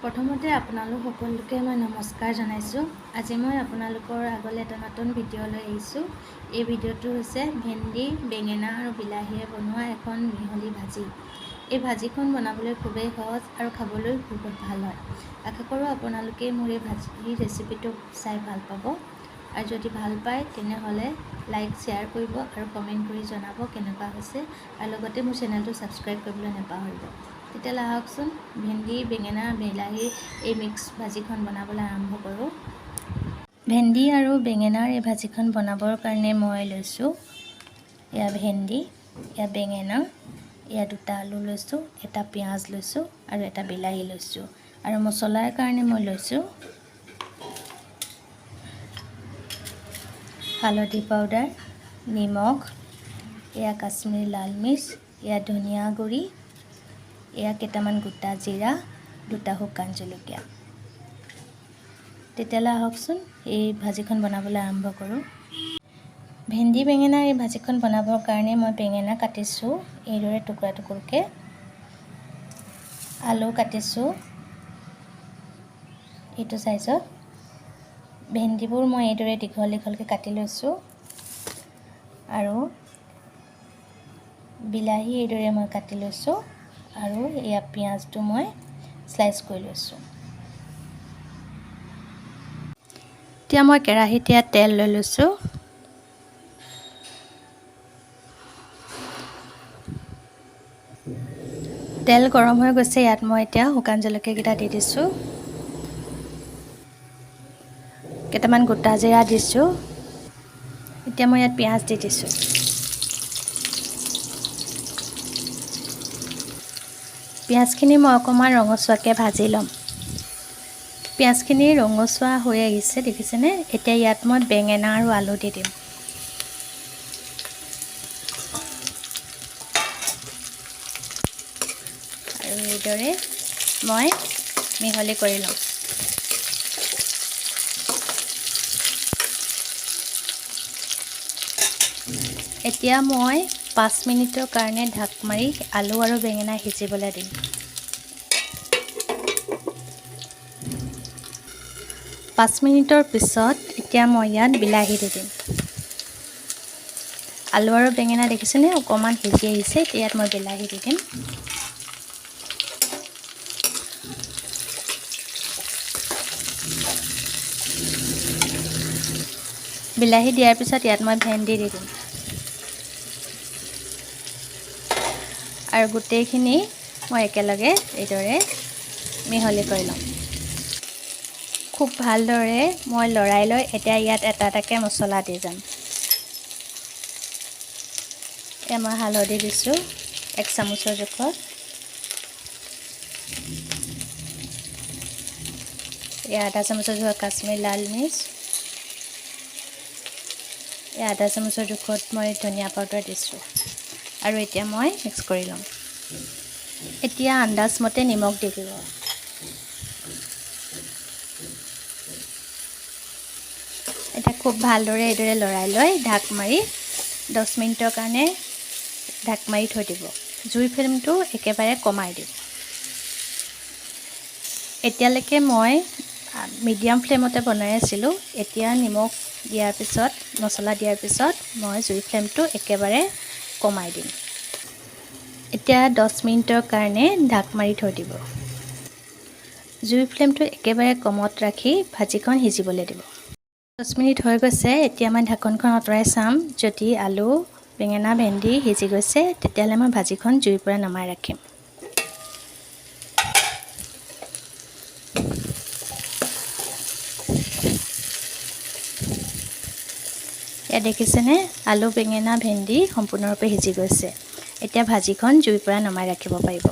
প্ৰথমতে আপোনালোক সকলোকে মই নমস্কাৰ জনাইছোঁ। আজি মই আপোনালোকৰ আগলৈ এটা নতুন ভিডিঅ' লৈ আহিছোঁ। এই ভিডিঅ'টো হৈছে ভেন্দি, বেঙেনা আৰু বিলাহীয়ে বনোৱা এখন মিহলি ভাজি। এই ভাজিখন বনাবলৈ খুবেই সহজ আৰু খাবলৈ খুব ভাল হয়। আশা কৰোঁ আপোনালোকে মোৰ এই ভাজি ৰেচিপিটো চাই ভাল পাব। আৰু যদি ভাল পায় তেনেহ'লে লাইক, শ্বেয়াৰ কৰিব আৰু কমেণ্ট কৰি জনাব কেনেকুৱা হৈছে, আৰু লগতে মোৰ চেনেলটো ছাবস্ক্ৰাইব কৰিবলৈ নাপাহৰিব। তেতিয়াহ'লে আহকচোন ভেন্দি, বেঙেনা, বিলাহীৰ এই মিক্স ভাজিখন বনাবলৈ আৰম্ভ কৰোঁ। ভেন্দি আৰু বেঙেনাৰ এই ভাজিখন বনাবৰ কাৰণে মই লৈছোঁ এয়া ভেন্দি, এয়া বেঙেনা, এয়া দুটা আলু লৈছোঁ, এটা পিঁয়াজ লৈছোঁ আৰু এটা বিলাহী লৈছোঁ। আৰু মছলাৰ কাৰণে মই লৈছোঁ হালধি পাউডাৰ, নিমখ, এয়া কাশ্মীৰী লাল মিৰ্চ, এয়া ধনিয়া গুড়ি, এয়া কেইটামান গোটা জিৰা, দুটা শুকান জলকীয়া। তেতিয়াহ'লে আহকচোন এই ভাজিখন বনাবলৈ আৰম্ভ কৰোঁ। ভেন্দি বেঙেনাৰ এই ভাজিখন বনাবৰ কাৰণে মই বেঙেনা কাটিছোঁ এইদৰে টুকুৰা টুকুৰকৈ, আলু কাটিছোঁ এইটো চাইজত, ভেন্দিবোৰ মই এইদৰে দীঘল দীঘলকৈ কাটি লৈছোঁ আৰু বিলাহী এইদৰে মই কাটি লৈছোঁ আৰু এয়া পিঁয়াজটো মই স্লাইচ কৰি লৈছোঁ। এতিয়া মই কেৰাহীত তেল লৈ লৈছোঁ। তেল গৰম হৈ গৈছে, ইয়াত মই এতিয়া শুকান জলকীয়াকেইটা দি দিছোঁ, কেইটামান গোটা জিৰা দিছোঁ। এতিয়া মই ইয়াত পিঁয়াজ দি দিছোঁ। পিঁয়াজখিনি মই অকণমান ৰঙচুৱাকৈ ভাজি ল'ম। পিঁয়াজখিনি ৰঙচুৱা হৈ আহিছে দেখিছেনে? এতিয়া ইয়াত মই বেঙেনা আৰু আলু দি দিম। আৰু এইদৰে মই মিহলি কৰি ল'ম। এতিয়া মই 5 মিনিটৰ কাৰণে ঢাক মাৰি আলু আৰু বেঙেনা সিজিবলৈ দিম। 5 মিনিটৰ পিছত এতিয়া মই ইয়াত বিলাহী দি দিম। আলু আৰু বেঙেনা দেখিছেনে অকণমান সিজি আহিছে, এতিয়া ইয়াত মই বিলাহী দি দিম। বিলাহী দিয়াৰ পিছত ইয়াত মই ভেন্দি দি দিম আৰু গোটেইখিনি মই একেলগে এইদৰে মিহলি কৰি ল'ম। খুব ভালদৰে মই লৰাই লৈ এতিয়া ইয়াত এটা এটাকৈ মছলা দি যাম। এয়া মই হালধি দিছোঁ 1 চামুচৰ জোখত, এয়া আধা চামুচৰ জোখত কাশ্মীৰী লাল মিৰ্চ, এয়া আধা চামুচৰ জোখত মই ধনিয়া পাউডাৰ দিছোঁ আৰু এতিয়া মই মিক্স কৰি ল'ম। এতিয়া আন্দাজমতে নিমখ দি দিব। এতিয়া খুব ভালদৰে এইদৰে লৰাই লৈ ঢাক মাৰি 10 মিনিটৰ কাৰণে ঢাক মাৰি থৈ দিব। জুইৰ ফ্লেমটো একেবাৰে কমাই দিব। এতিয়ালৈকে মই মিডিয়াম ফ্লেমতে বনাই আছিলোঁ। এতিয়া নিমখ দিয়াৰ পিছত, মছলা দিয়াৰ পিছত মই জুইৰ ফ্লেমটো একেবাৰে কমাই দিম। এতিয়া 10 মিনিটৰ কাৰণে ঢাক মাৰি থৈ দিব। জুইৰ ফ্লেমটো একেবাৰে কমত ৰাখি ভাজিখন সিজিবলৈ দিব। 10 মিনিট হৈ গৈছে, এতিয়া মই ঢাকনখন আঁতৰাই চাম। যদি আলু, বেঙেনা, ভেন্দি সিজি গৈছে তেতিয়াহ'লে মই ভাজিখন জুইৰ পৰা নমাই ৰাখিম। এয়া দেখিছেনে আলু, বেঙেনা, ভেন্দি সম্পূৰ্ণৰূপে সিজি গৈছে। এতিয়া ভাজিখন জুইৰ পৰা নমাই ৰাখিব পাৰিব।